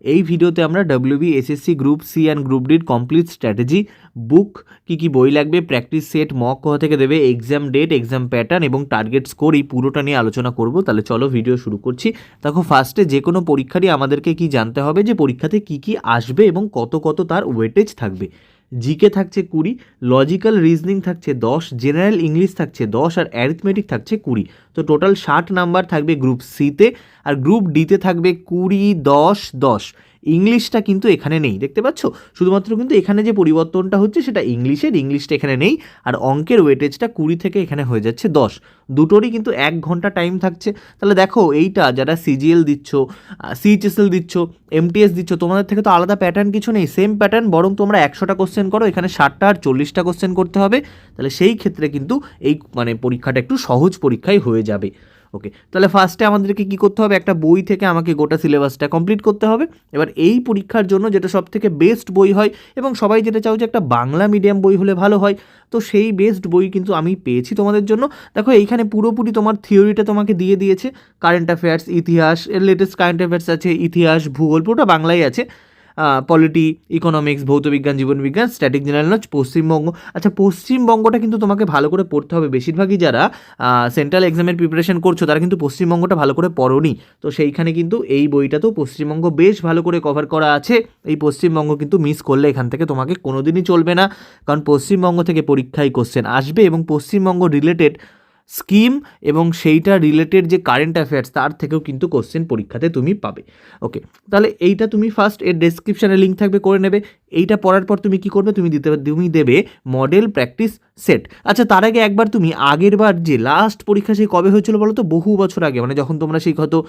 এই ভিডিওতে আমরা WBSSC group C and group ডির কমপ্লিট স্ট্র্যাটেজি, বুক, কী বই লাগবে, প্র্যাকটিস সেট, মক কোথা থেকে দেবে, এক্সাম ডেট, এক্সাম প্যাটার্ন এবং টার্গেট স্কোর, এই পুরোটা নিয়ে আলোচনা করব। তাহলে চলো ভিডিও শুরু করছি। দেখো, ফার্স্টে যে কোনো পরীক্ষারই আমাদেরকে কি জানতে হবে যে পরীক্ষাতে কি আসবে এবং কত তার ওয়েটেজ থাকবে। জিকে থাকছে 20, লজিক্যাল রিজনিং থাকছে 10, জেনারেল ইংলিশ থাকছে 10 আর অ্যারিথমেটিক থাকছে 20। তো টোটাল 60 নাম্বার থাকবে গ্রুপ সিতে, আর গ্রুপ ডিতে থাকবে 20, 10, 10। ইংলিশটা কিন্তু এখানে নেই, দেখতে পাচ্ছ, শুধুমাত্র কিন্তু এখানে যে পরিবর্তনটা হচ্ছে সেটা ইংলিশটা এখানে নেই, আর অঙ্কের ওয়েটেজটা 20 থেকে এখানে হয়ে যাচ্ছে 10। দুটোরই কিন্তু 1 ঘন্টা টাইম থাকছে। তাহলে দেখো, এইটা যারা সিজিএল দিচ্ছ, সিএইচএসএল দিচ্ছ, এমটিএস দিচ্ছ, তোমাদের থেকে তো আলাদা প্যাটার্ন কিছু নেই, সেম প্যাটার্ন, বরং তোমরা 100টা কোশ্চেন করো, এখানে 60টা আর 40টা কোশ্চেন করতে হবে। তাহলে সেই ক্ষেত্রে কিন্তু এই পরীক্ষাটা একটু সহজ পরীক্ষাই হয়ে যাবে। ওকে, তাহলে ফার্স্টে আমাদেরকে কি করতে হবে, একটা বই থেকে আমাকে গোটা সিলেবাসটা কমপ্লিট করতে হবে। এবার এই পরীক্ষার জন্য যেটা সব থেকে বেস্ট বই হয়, এবং সবাই যেটা চাও যে একটা বাংলা মিডিয়াম বই হলে ভালো হয়, তো সেই বেস্ট বই কিন্তু আমি পেয়েছি তোমাদের জন্য। দেখো, এইখানে পুরোপুরি তোমার থিওরিটা তোমাকে দিয়ে দিয়েছে, কারেন্ট অ্যাফেয়ার্স, ইতিহাস, লেটেস্ট কারেন্ট অ্যাফেয়ার্স আছে, ইতিহাস, ভূগোল, পুরোটা বাংলায় আছে, পলিটি, ইকোনমিক্স, ভৌতবিজ্ঞান, জীবনবিজ্ঞান, স্ট্যাটিক জেনারেল নলেজ, পশ্চিমবঙ্গ। আচ্ছা, পশ্চিমবঙ্গটা কিন্তু তোমাকে ভালো করে পড়তে হবে। বেশিরভাগই যারা সেন্ট্রাল এক্সামের প্রিপারেশন করছো তারা কিন্তু পশ্চিমবঙ্গটা ভালো করে পড়োনি, তো সেইখানে কিন্তু এই বইটাতেও পশ্চিমবঙ্গ বেশ ভালো করে কভার করা আছে। এই পশ্চিমবঙ্গ কিন্তু মিস করলে এখান থেকে তোমাকে কোনোদিনই চলবে না, কারণ পশ্চিমবঙ্গ থেকে পরীক্ষায় কোশ্চেন আসবে এবং পশ্চিমবঙ্গ রিলেটেড স্কিম এবং সেইটা রিলেটেড যে কারেন্ট অ্যাফেয়ার্স তার থেকেও কিন্তু কোশ্চেন পরীক্ষাতে তুমি পাবে। ওকে, তাহলে এইটা তুমি ফার্স্ট এর ডেসক্রিপশানে লিঙ্ক থাকবে, করে নেবে। এইটা পড়ার পর তুমি কি করবে, তুমি দেবে মডেল প্র্যাকটিস সেট। আচ্ছা, তার আগে একবার তুমি আগের বার যে লাস্ট পরীক্ষা সেই কবে হয়েছিল বলো তো, বহু বছর আগে, যখন তোমরা সেই হয়তো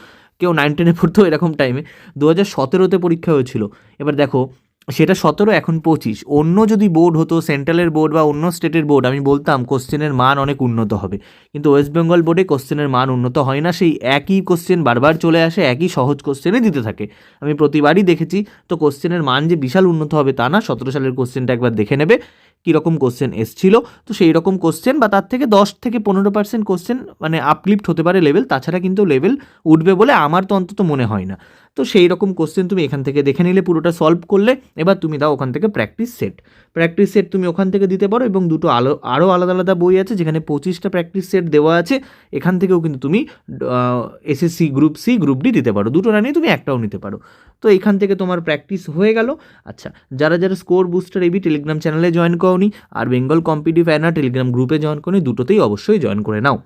কেউ 9-10-এ পড়তো এরকম টাইমে, 2017-তে পরীক্ষা হয়েছিল। এবার দেখো, সেটা 17, এখন 25। অন্য যদি বোর্ড হতো, সেন্ট্রালের বোর্ড বা অন্য স্টেটের বোর্ড, আমি বলতাম কোশ্চেনের মান অনেক উন্নত হবে, কিন্তু ওয়েস্ট বেঙ্গল বোর্ডে কোশ্চেনের মান উন্নত হয় না। সেই একই কোশ্চেন বারবার চলে আসে, একই সহজ কোশ্চেনই দিতে থাকে, আমি প্রতিবারই দেখেছি। তো কোশ্চেনের মান যে বিশাল উন্নত হবে তা না। 17 সালের কোশ্চেনটা একবার দেখে নেবে কীরকম কোশ্চেন এসছিল, তো সেই রকম কোশ্চেন বা তার থেকে 10-15% কোশ্চেন আপলিফ্ট হতে পারে লেভেল, তাছাড়া কিন্তু লেভেল উঠবে বলে আমার তো অন্তত মনে হয় না। তো সেই রকম কোশ্চেন তুমি এখান থেকে দেখে নিলে, পুরোটা সলভ করলে। এবার তুমি দাও ওখান থেকে প্র্যাকটিস সেট তুমি ওখান থেকে দিতে পারো, এবং দুটো আরও আলাদা আলাদা বই আছে যেখানে 25টা প্র্যাকটিস সেট দেওয়া আছে। এখান থেকেও কিন্তু তুমি SSC group C, group D দিতে পারো, দুটো না নিয়ে তুমি একটাও নিতে পারো। তো এখান থেকে তোমার প্র্যাকটিস হয়ে গেল। আচ্ছা, যারা স্কোর বুস্টার এবি টেলিগ্রাম চ্যানেলে জয়েন করোনি আর বেঙ্গল কম্পিটিটিভ অ্যানার টেলিগ্রাম গ্রুপে জয়েন করোনি, দুটোতেই অবশ্যই জয়েন করে নাও।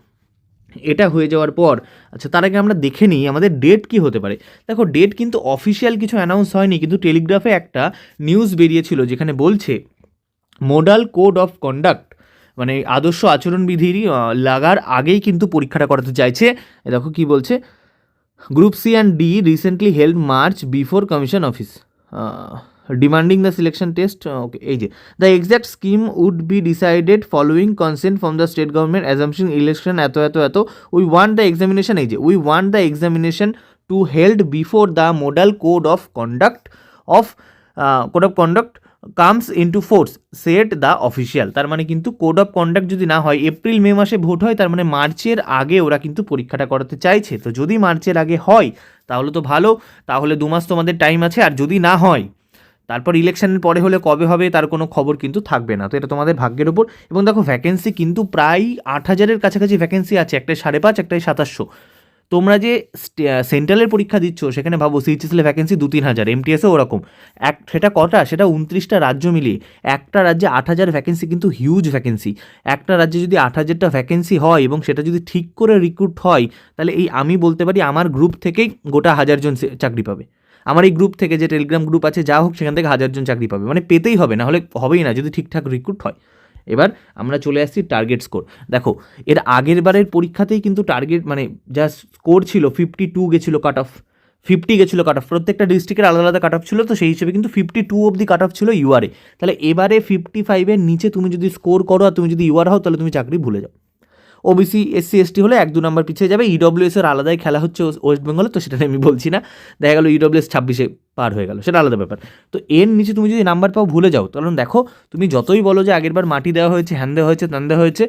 এটা হয়ে যাওয়ার পর, আচ্ছা, তার আগে আমরা দেখে নিই আমাদের ডেট কি হতে পারে। দেখো, ডেট কিন্তু অফিসিয়াল কিছু অ্যানাউন্স হয়নি, কিন্তু টেলিগ্রাফে একটা নিউজ বেরিয়েছিল যেখানে বলছে মডেল কোড অফ কন্ডাক্ট, আদর্শ আচরণবিধির লাগার আগেই কিন্তু পরীক্ষাটা করাতে চাইছে। দেখো কি বলছে, group C and D recently held March before commission office demanding the selection test. Okay, এই যে the exact scheme would be decided following consent from the state government, assumption election এত we want the examination, এই যে we want the examination to held before the model code of conduct comes into force, said the official। তার কিন্তু code of conduct যদি না হয়, April May মাসে vote হয়, তার মার্চের আগে ওরা কিন্তু পরীক্ষাটা করাতে চাইছে। তো যদি মার্চের আগে হয় তাহলে তো ভালো, তাহলে 2 মাস তোমাদের টাইম আছে। আর যদি না হয়, তারপর ইলেকশনের পরে হলে কবে হবে তার কোনো খবর কিন্তু থাকবে না। তো এটা তোমাদের ভাগ্যের ওপর। এবং দেখো, ভ্যাকেন্সি কিন্তু প্রায় 8,000-এর কাছাকাছি ভ্যাকেন্সি আছে, একটাই 5,500, একটাই 2700। তোমরা যে সেন্ট্রালের পরীক্ষা দিচ্ছ সেখানে ভাবো সিএইচএসএল ভ্যাকেন্সি 2-3 হাজার, এমটিএসও ওরকম। সেটা কটা, সেটা 29টা রাজ্য মিলিয়ে। একটা রাজ্যে 8,000 ভ্যাকেন্সি কিন্তু হিউজ ভ্যাকেন্সি। একটা রাজ্যে যদি 8,000টা ভ্যাকেন্সি হয় এবং সেটা যদি ঠিক করে রিক্রুট হয়, তাহলে আমি বলতে পারি আমার গ্রুপ থেকেই গোটা 1,000 জন চাকরি পাবে। আমার এই গ্রুপ থেকে, যে টেলিগ্রাম গ্রুপ আছে, যা হোক, সেখান থেকে 1,000 জন চাকরি পাবে, পেতেই হবে, না হলে হবেই না যদি ঠিকঠাক রিক্রুট হয়। এবার আমরা চলে আসছি টার্গেট স্কোর। দেখো, এর আগের বারের পরীক্ষাতেই কিন্তু টার্গেট যা স্কোর ছিল 52 গেছিলো কাট অফ, 50 গেছিলো কাট অফ, প্রত্যেকটা ডিস্ট্রিক্টের আলাদা আলাদা কাট অফ ছিল। তো সেই হিসেবে কিন্তু 52 অবধি কাট অফ ছিল ইউআরে। তাহলে এবারে 55-এর নিচে তুমি যদি স্কোর করো আর তুমি যদি ইউআর হও, তাহলে তুমি চাকরি ভুলে যাও। ওবিসি, এসসি, এসটি হলে 1-2 নাম্বার পিছিয়ে যাবে। ইডব্লিউএসের আলাদাই খেলা হচ্ছে ওয়েস্ট বেঙ্গলে, তো সেটা আমি বলছি না। দেখা গেল ইডব্লিউএস 26-এ পার হয়ে গেল, সেটা আলাদা ব্যাপার। তো এর নিচে তুমি যদি নাম্বার পাও, ভুলে যাও। কারণ দেখো, তুমি যতই বলো যে আগেরবার মাটি দেওয়া হয়েছে, হ্যান দেওয়া হয়েছে, তান দেওয়া হয়েছে,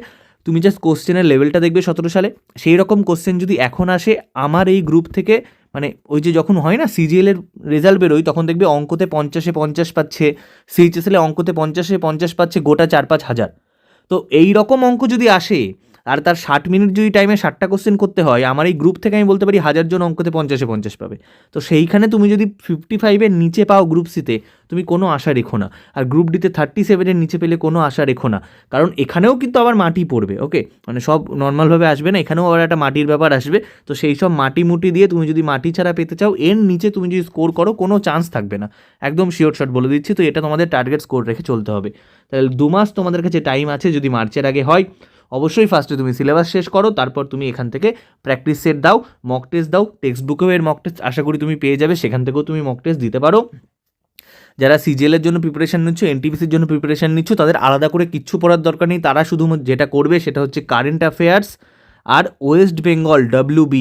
তুমি জাস্ট কোশ্চেনের লেভেলটা দেখবে 17 সালে। সেই রকম কোশ্চেন যদি এখন আসে আমার এই গ্রুপ থেকে, মানে ওই যে যখন হয় না সিজিএলের রেজাল্ট বেরোয় তখন দেখবে অঙ্কতে 50-50 পাচ্ছে, সিএইচএসএলে অঙ্কতে 50-50 পাচ্ছে গোটা 4-5 হাজার। তো এই রকম অঙ্ক যদি আসে আর তার 60 মিনিট যদি টাইমে 60টা কোশ্চেন করতে হয়, আমার এই গ্রুপ থেকে আমি বলতে পারি 1000 জন অঙ্কতে 50-50 পাবে। তো সেইখানে তুমি যদি 55-এর নিচে পাও গ্রুপ সিতে, তুমি কোনো আশা রেখো না। আর গ্রুপ ডিতে 37-এর নিচে পেলে কোনো আশা রেখো না, কারণ এখানেও কিন্তু আবার মাটি পড়বে। ওকে, মানে সব নর্মালভাবে আসবে না, এখানেও আবার একটা মাটির ব্যাপার আসবে। তো সেই সব মাটি মুটি দিয়ে তুমি যদি মাটি ছাড়া পেতে চাও, এর নিচে তুমি যদি স্কোর করো কোনো চান্স থাকবে না, একদম শিওর শট বলে দিচ্ছি। তো এটা তোমাদের টার্গেট স্কোর রেখে চলতে হবে। তাহলে 2 মাস তোমাদের কাছে টাইম আছে, যদি মার্চের আগে হয় অবশ্যই ফার্স্টে তুমি সিলেবাস শেষ করো, তারপর তুমি এখান থেকে প্র্যাকটিস সেট দাও, মক টেস্ট দাও। টেক্সট বুকেও এর মক টেস্ট আশা করি তুমি পেয়ে যাবে, সেখান থেকেও তুমি মক টেস্ট দিতে পারো। যারা সিজিএলের জন্য প্রিপারেশান নিচ্ছ, এনটিপিসির জন্য প্রিপারেশান নিচ্ছ, তাদের আলাদা করে কিচ্ছু পড়ার দরকার নেই। তারা শুধু যেটা করবে সেটা হচ্ছে কারেন্ট অ্যাফেয়ার্স আর ওয়েস্ট বেঙ্গল WB,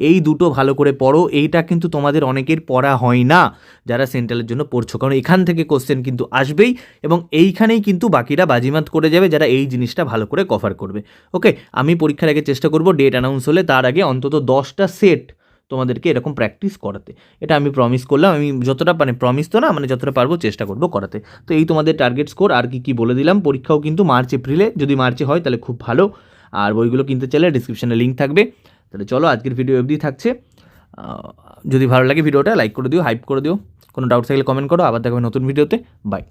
এই দুটো ভালো করে পড়ো। এইটা কিন্তু তোমাদের অনেকের পড়া হয় না যারা সেন্ট্রালের জন্য পড়ছো, কারণ এখান থেকে কোশ্চেন কিন্তু আসবেই এবং এইখানেই কিন্তু বাকিরা বাজিমাত করে যাবে যারা এই জিনিসটা ভালো করে কভার করবে। ওকে, আমি পরীক্ষার আগে চেষ্টা করব ডেট অ্যানাউন্স হলে তার আগে অন্তত 10টা সেট তোমাদেরকে এরকম প্র্যাকটিস করাতে। এটা আমি প্রমিস করলাম, আমি যতটা মানে প্রমিস তো না, মানে যতটা পারবো চেষ্টা করবো করাতে। তো এই তোমাদের টার্গেট স্কোর। আর কি বলে দিলাম, পরীক্ষাও কিন্তু মার্চ এপ্রিলে, যদি মার্চে হয় তাহলে খুব ভালো। আর বইগুলো কিনতে চাইলে ডিসক্রিপশনে লিঙ্ক থাকবে। তাহলে চলো আজকের ভিডিও অবধি থাকছে। যদি ভালো লাগে ভিডিওটা লাইক করে দিও, হাইপ করে দিও। কোনো ডাউট থাকলে কমেন্ট করো। আবার দেখাবে নতুন ভিডিওতে। বাই।